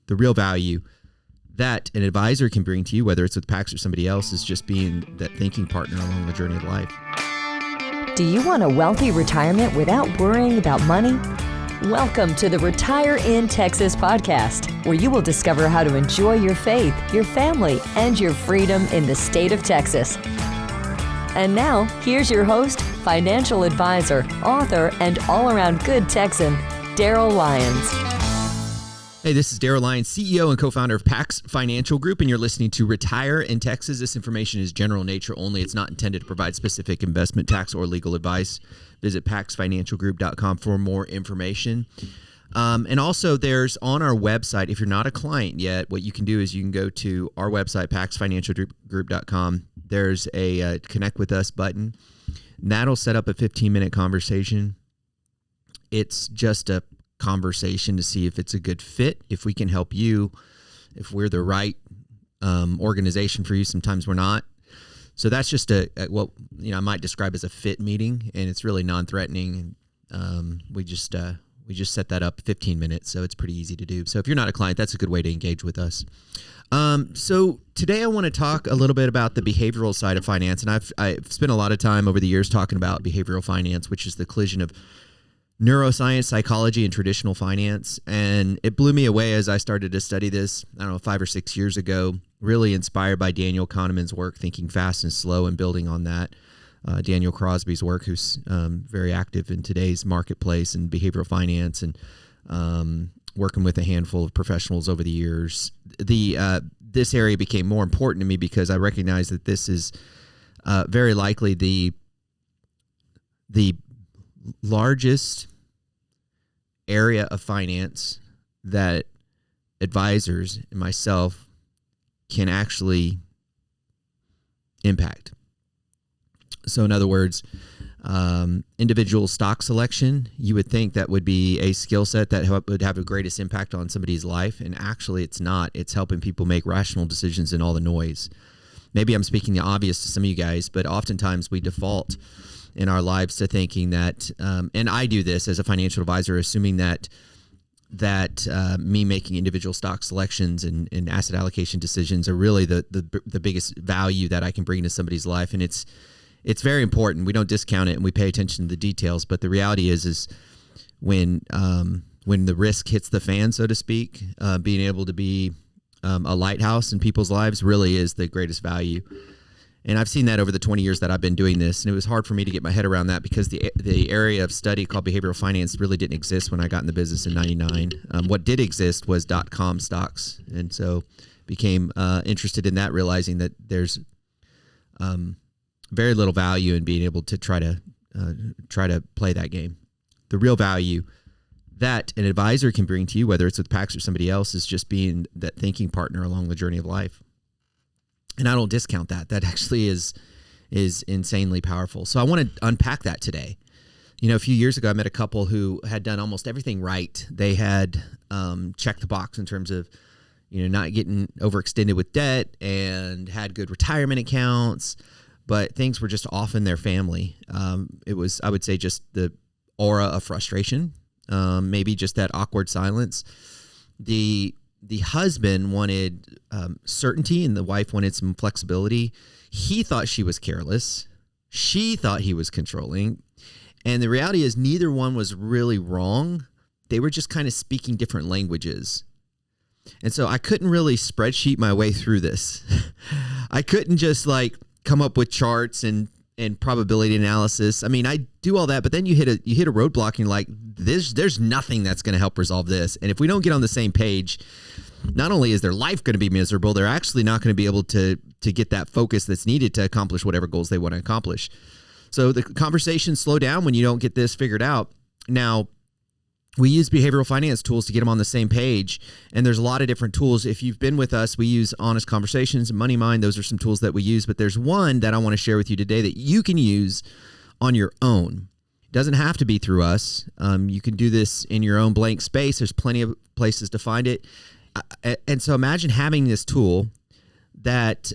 The real value that an advisor can bring to you, whether it's with Pax or somebody else, is just being that thinking partner along the journey of life. Do you want a wealthy retirement without worrying about money? Welcome to the Retire in Texas podcast, where you will discover how to enjoy your faith, your family, and your freedom in the state of Texas. And now, here's your host, financial advisor, author, and all-around good Texan, Darryl Lyons. Hey, this is Darryl Lyons, CEO and co-founder of Pax Financial Group, and you're listening to Retire in Texas. This information is general nature only. It's not intended to provide specific investment, tax, or legal advice. Visit paxfinancialgroup.com for more information. And also, there's on our website, if you're not a client yet, what you can do is you can go to our website, paxfinancialgroup.com. There's a Connect with Us button. And that'll set up a 15-minute conversation. It's just a conversation to see if it's a good fit, if we can help you, if we're the right organization for you. Sometimes we're not. So that's just what I might describe as a fit meeting, and it's really non-threatening. We just set that up 15 minutes, so it's pretty easy to do. So if you're not a client, that's a good way to engage with us. So today I want to talk a little bit about the behavioral side of finance, and I've spent a lot of time over the years talking about behavioral finance, which is the collision of neuroscience, psychology, and traditional finance. And it blew me away as I started to study this, 5 or 6 years ago, really inspired by Daniel Kahneman's work, Thinking Fast and Slow, and building on that. Daniel Crosby's work, who's very active in today's marketplace and behavioral finance, and working with a handful of professionals over the years. This area became more important to me because I recognize that this is very likely the largest area of finance that advisors and myself can actually impact. So in other words, individual stock selection, you would think that would be a skill set that would have the greatest impact on somebody's life. And actually it's not. It's helping people make rational decisions in all the noise. Maybe I'm speaking the obvious to some of you guys, but oftentimes we default in our lives to thinking that, and I do this as a financial advisor, assuming that me making individual stock selections and asset allocation decisions are really the biggest value that I can bring to somebody's life. And it's very important. We don't discount it, and we pay attention to the details. But the reality is when the risk hits the fan, so to speak, being able to be a lighthouse in people's lives really is the greatest value. And I've seen that over the 20 years that I've been doing this. And it was hard for me to get my head around that because the area of study called behavioral finance really didn't exist when I got in the business in 99. What did exist was .com stocks. And so became interested in that, realizing that there's very little value in being able to try to play that game. The real value that an advisor can bring to you, whether it's with Pax or somebody else, is just being that thinking partner along the journey of life. And I don't discount that. That actually is insanely powerful. So I want to unpack that today. A few years ago, I met a couple who had done almost everything right. They had checked the box in terms of, not getting overextended with debt and had good retirement accounts, but things were just off in their family. It was, I would say, just the aura of frustration, maybe just that awkward silence. The husband wanted certainty and the wife wanted some flexibility. He thought she was careless. She thought he was controlling. And the reality is neither one was really wrong. They were just kind of speaking different languages. And so I couldn't really spreadsheet my way through this. I couldn't just come up with charts and probability analysis. I mean, I do all that, but then you hit a roadblock and you're like, there's nothing that's going to help resolve this. And if we don't get on the same page, not only is their life going to be miserable, they're actually not going to be able to get that focus that's needed to accomplish whatever goals they want to accomplish. So the conversations slow down when you don't get this figured out. Now, we use behavioral finance tools to get them on the same page, and there's a lot of different tools. If you've been with us, we use Honest Conversations and Money Mind. Those are some tools that we use, but there's one that I want to share with you today that you can use on your own. It doesn't have to be through us. You can do this in your own blank space. There's plenty of places to find it. And so imagine having this tool that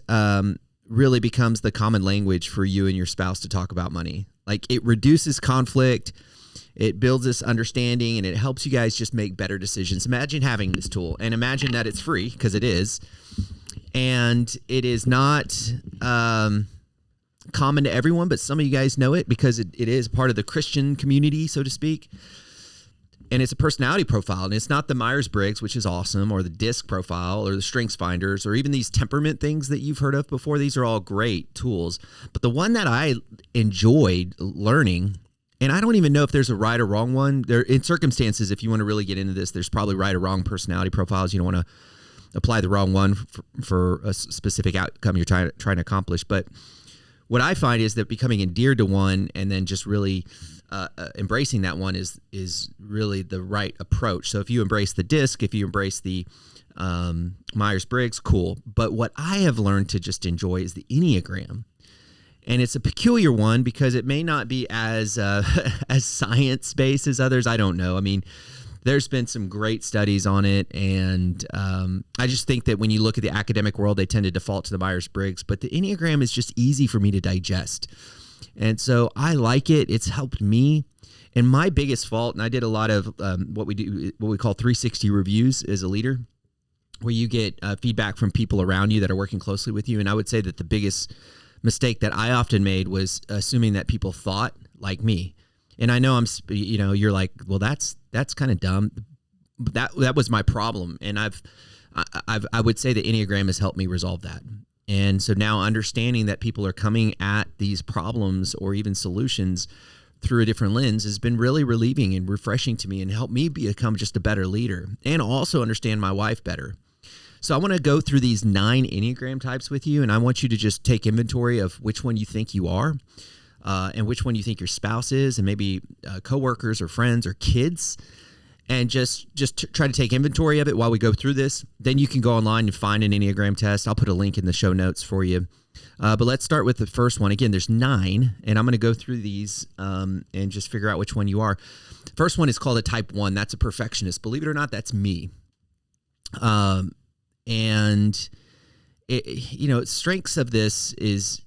really becomes the common language for you and your spouse to talk about money. Like, it reduces conflict. It builds this understanding, and it helps you guys just make better decisions. Imagine having this tool, and imagine that it's free, because it is. And it is not common to everyone, but some of you guys know it because it is part of the Christian community, so to speak. And it's a personality profile, and it's not the Myers-Briggs, which is awesome, or the DISC profile, or the Strengths Finders, or even these temperament things that you've heard of before. These are all great tools. But the one that I enjoyed learning, and I don't even know if there's a right or wrong one. There, in circumstances, if you want to really get into this, there's probably right or wrong personality profiles. You don't want to apply the wrong one for a specific outcome you're trying to accomplish. But what I find is that becoming endeared to one and then just really embracing that one is really the right approach. So if you embrace the DISC, if you embrace the Myers-Briggs, cool. But what I have learned to just enjoy is the Enneagram. And it's a peculiar one because it may not be as as science-based as others. I don't know. I mean, there's been some great studies on it, and I just think that when you look at the academic world, they tend to default to the Myers-Briggs, but the Enneagram is just easy for me to digest. And so I like it. It's helped me. And my biggest fault, and I did a lot of what we call 360 reviews as a leader, where you get feedback from people around you that are working closely with you. And I would say that the biggest mistake that I often made was assuming that people thought like me. And I know you're like, well, that's kind of dumb. That was my problem. And I would say the Enneagram has helped me resolve that. And so now understanding that people are coming at these problems or even solutions through a different lens has been really relieving and refreshing to me, and helped me become just a better leader and also understand my wife better. So I want to go through these 9 Enneagram types with you, and I want you to just take inventory of which one you think you are. And which one you think your spouse is, and maybe coworkers or friends or kids, and just try to take inventory of it while we go through this. Then you can go online and find an Enneagram test. I'll put a link in the show notes for you. But let's start with the first one. Again, there's 9, and I'm going to go through these and just figure out which one you are. First one is called a type 1. That's a perfectionist. Believe it or not, that's me. And strengths of this is,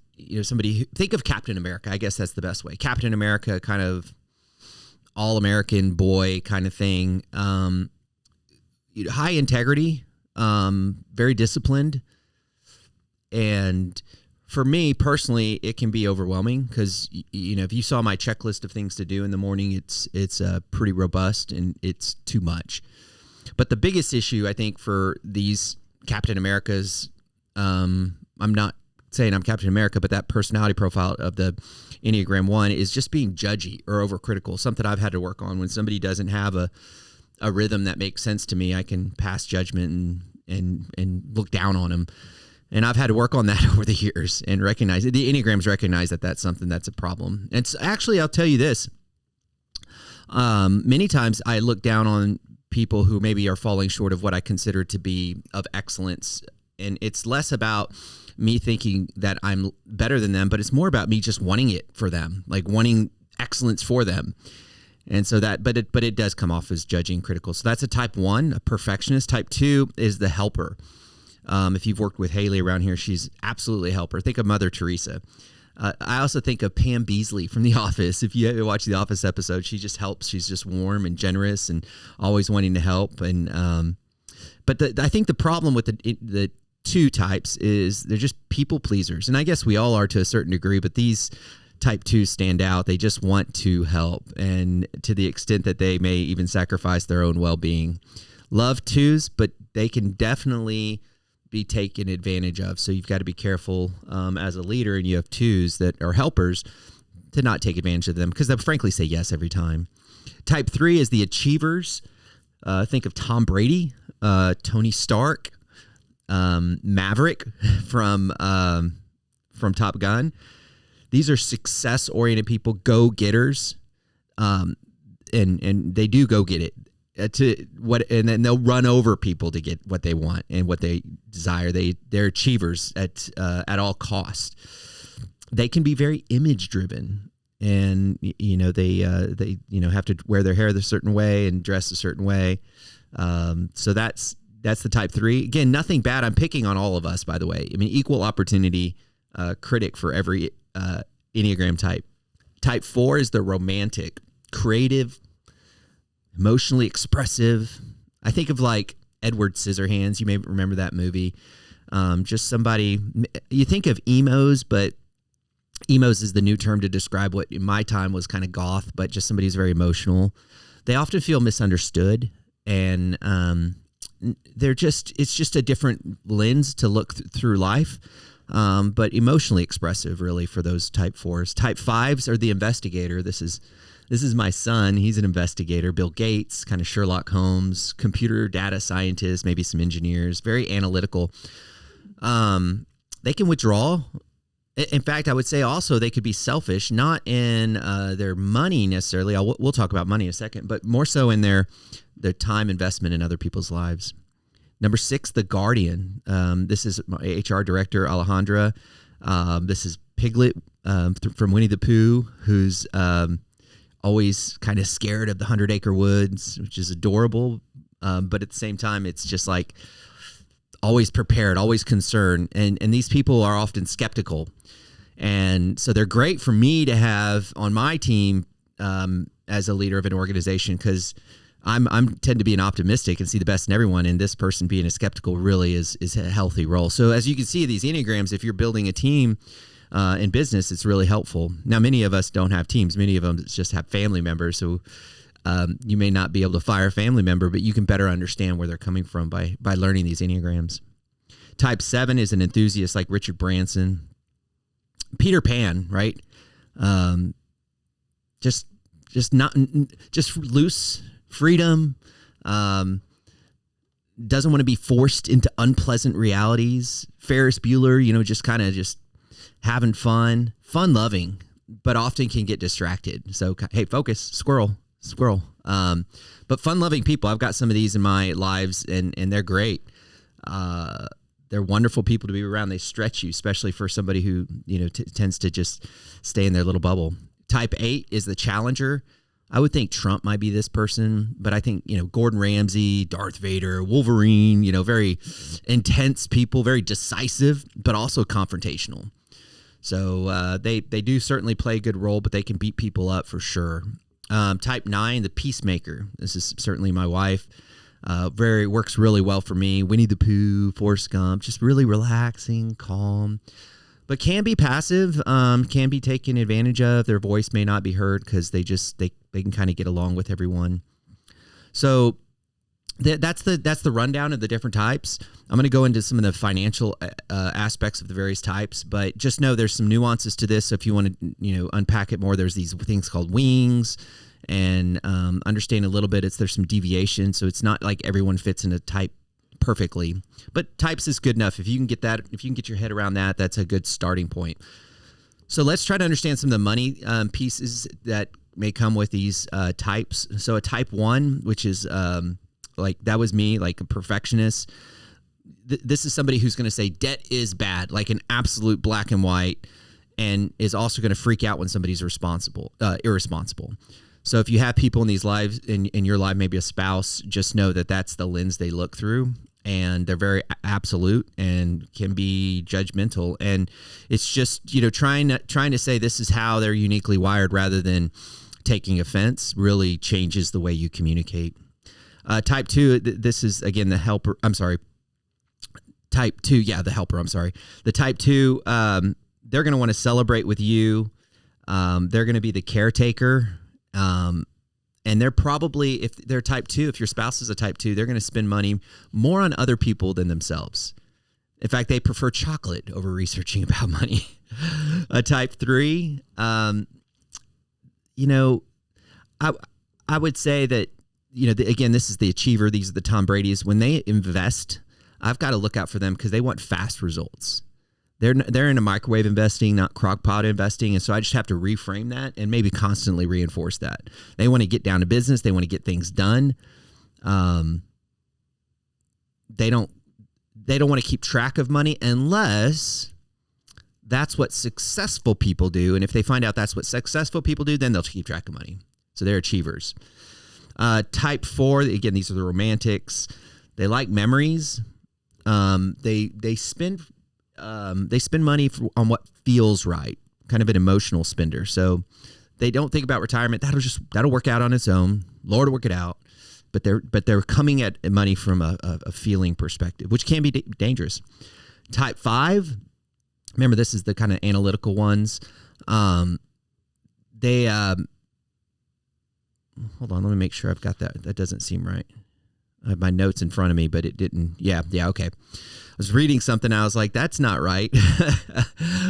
somebody think of Captain America. I guess that's the best way. Captain America, kind of all-American boy kind of thing. High integrity, very disciplined. And for me personally, it can be overwhelming because, if you saw my checklist of things to do in the morning, it's pretty robust and it's too much. But the biggest issue, I think, for these Captain Americas, I'm not saying I'm Captain America, but that personality profile of the Enneagram 1 is just being judgy or overcritical, something I've had to work on. When somebody doesn't have a rhythm that makes sense to me, I can pass judgment and look down on them. And I've had to work on that over the years and recognize it. The Enneagrams recognize that that's something that's a problem. And so actually, I'll tell you this. Many times I look down on people who maybe are falling short of what I consider to be of excellence. And it's less about me thinking that I'm better than them, but it's more about me just wanting it for them, like wanting excellence for them. And so but it does come off as judging, critical. So that's a type 1, a perfectionist. Type 2 is the helper. If you've worked with Haley around here, she's absolutely a helper. Think of Mother Teresa. I also think of Pam Beasley from The Office. If you ever watch The Office episode, she just helps. She's just warm and generous and always wanting to help. And but I think the problem with the 2 types is they're just people pleasers. And I guess we all are to a certain degree, but these type 2 stand out. They just want to help, and to the extent that they may even sacrifice their own well-being. Love 2s, but they can definitely be taken advantage of. So you've got to be careful as a leader, and you have 2s that are helpers, to not take advantage of them, because they'll frankly say yes every time. Type 3 is the achievers. Think of Tom Brady, Tony Stark, Maverick from Top Gun. These are success-oriented people, go-getters, and they do go get it. And then they'll run over people to get what they want and what they desire. They're achievers at all costs. They can be very image-driven, and they have to wear their hair a certain way and dress a certain way. So that's the type 3. Again, nothing bad. I'm picking on all of us, by the way. I mean, equal opportunity critic for every Enneagram type. Type 4 is the romantic. creative, emotionally expressive. I think of like Edward Scissorhands. You may remember that movie. Just somebody, you think of emos, but emos is the new term to describe what in my time was kind of goth, but just somebody who's very emotional. They often feel misunderstood, and it's just a different lens to look through life, but emotionally expressive really for those type 4s. Type 5s are the investigator. This is my son. He's an investigator. Bill Gates, kind of Sherlock Holmes, computer data scientist, maybe some engineers, very analytical. They can withdraw. In fact, I would say also they could be selfish, not in their money necessarily. We'll talk about money in a second, but more so in their time investment in other people's lives. Number 6, the guardian. This is my HR director, Alejandra. This is Piglet from Winnie the Pooh, who's always kind of scared of the 100-acre woods, which is adorable. But at the same time, it's just like always prepared, always concerned. And these people are often skeptical. And so they're great for me to have on my team as a leader of an organization, because I'm tend to be an optimistic and see the best in everyone. And this person being a skeptical really is a healthy role. So as you can see, these Enneagrams, if you're building a team in business, it's really helpful. Now, many of us don't have teams. Many of them just have family members. So you may not be able to fire a family member, but you can better understand where they're coming from by learning these Enneagrams. Type 7 is an enthusiast like Richard Branson. Peter Pan, right? Just loose freedom. Doesn't want to be forced into unpleasant realities. Ferris Bueller, just kind of just having fun loving, but often can get distracted. So, hey, focus, squirrel. But fun loving people. I've got some of these in my lives, and they're great. They're wonderful people to be around. They stretch you, especially for somebody who, tends to just stay in their little bubble. Type 8 is the challenger. I would think Trump might be this person, but I think, Gordon Ramsay, Darth Vader, Wolverine, very intense people, very decisive, but also confrontational. So they do certainly play a good role, but they can beat people up for sure. Type 9, the peacemaker. This is certainly my wife. Works really well for me. Winnie the Pooh, Forrest Gump, just really relaxing, calm, but can be passive, can be taken advantage of. Their voice may not be heard because they can kind of get along with everyone. So that's the rundown of the different types. I'm going to go into some of the financial aspects of the various types, but just know there's some nuances to this. So if you want to, unpack it more, there's these things called wings, and understand a little bit. There's some deviation, so it's not like everyone fits in a type perfectly. But types is good enough. If you can get your head around that, that's a good starting point. So let's try to understand some of the money pieces that may come with these types. So a type 1, which is like that was me, like a perfectionist. This is somebody who's going to say debt is bad, like an absolute black and white, and is also going to freak out when somebody's irresponsible. So if you have people in these lives, in your life, maybe a spouse, just know that that's the lens they look through, and they're very absolute and can be judgmental. And it's just, trying to say this is how they're uniquely wired rather than taking offense really changes the way you communicate. Type 2, this is, again, the helper. I'm sorry. Type 2, the helper. I'm sorry. The type 2, they're going to want to celebrate with you. They're going to be the caretaker. And they're probably, if they're type 2, if your spouse is a type 2, they're going to spend money more on other people than themselves. In fact, they prefer chocolate over researching about money. A type 3, I would say that, again, this is the achiever. These are the Tom Brady's. When they invest, I've got to look out for them because they want fast results. They're in a microwave investing, not crock pot investing. And so I just have to reframe that and maybe constantly reinforce that. They want to get down to business. They want to get things done. They don't want to keep track of money unless that's what successful people do. And if they find out that's what successful people do, then they'll keep track of money. So they're achievers. Type 4, again, these are the romantics. They like memories. They spend money on what feels right, kind of an emotional spender. So They don't think about retirement. That'll work out on its own. Lord will work it out. But they're coming at money from a feeling perspective, which can be dangerous. Type 5, remember this is the kind of analytical ones. They hold on, let me make sure I've got that. That doesn't seem right. I have my notes in front of me, but it didn't. Yeah, okay. I was reading something. I was like, that's not right.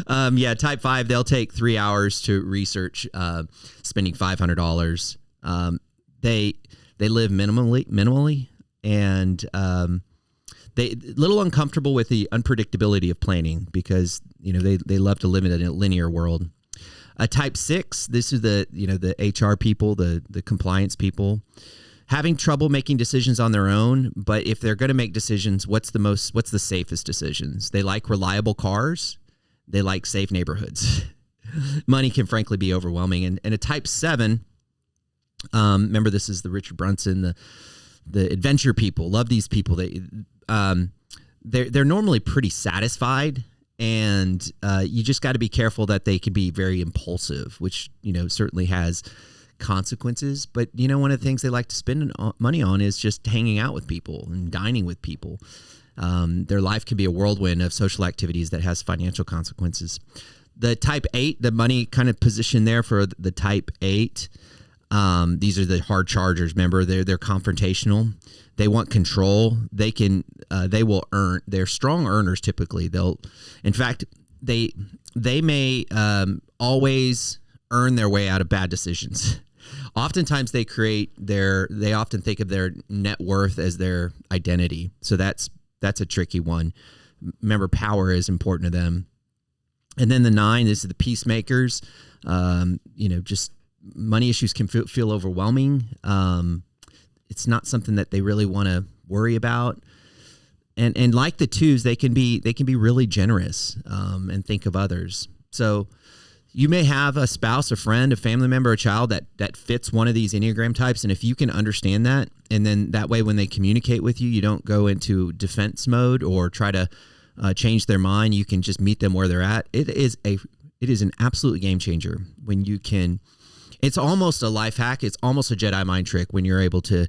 Type 5, they'll take 3 hours to research, spending $500. They live minimally, and they little uncomfortable with the unpredictability of planning because they love to live in a linear world. Type 6, this is the HR people, the compliance people, having trouble making decisions on their own. But if they're going to make decisions, what's the safest decisions? They like reliable cars. They like safe neighborhoods. Money can frankly be overwhelming. And a type 7, remember this is the Richard Branson, the adventure people. Love these people. They're normally pretty satisfied. And you just got to be careful that they can be very impulsive, which certainly has consequences. But one of the things they like to spend money on is just hanging out with people and dining with people. Their life can be a whirlwind of social activities that has financial consequences. The type 8, the money kind of position there for the type 8. These are the hard chargers. Remember, they're confrontational. They want control. They will earn. They're strong earners typically. In fact, they may always earn their way out of bad decisions. Oftentimes they often think of their net worth as their identity. So that's a tricky one. Remember, power is important to them. And then the 9, this is the peacemakers. Just money issues can feel overwhelming. It's not something that they really want to worry about. And like the 2s, they can be really generous and think of others. So you may have a spouse, a friend, a family member, a child that fits one of these Enneagram types. And if you can understand that, and then that way when they communicate with you, you don't go into defense mode or try to change their mind. You can just meet them where they're at. It is an absolute game changer when you can. It's almost a life hack. It's almost a Jedi mind trick when you're able to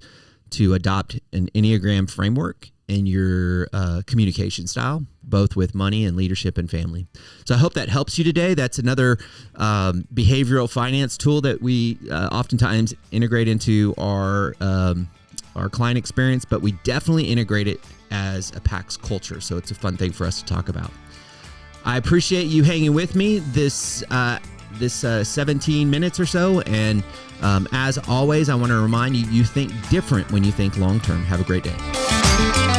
adopt an Enneagram framework in your communication style, both with money and leadership and family. So I hope that helps you today. That's another behavioral finance tool that we oftentimes integrate into our client experience, but we definitely integrate it as a PAX culture. So it's a fun thing for us to talk about. I appreciate you hanging with me this 17 minutes or so. And as always, I want to remind you, you think different when you think long-term. Have a great day.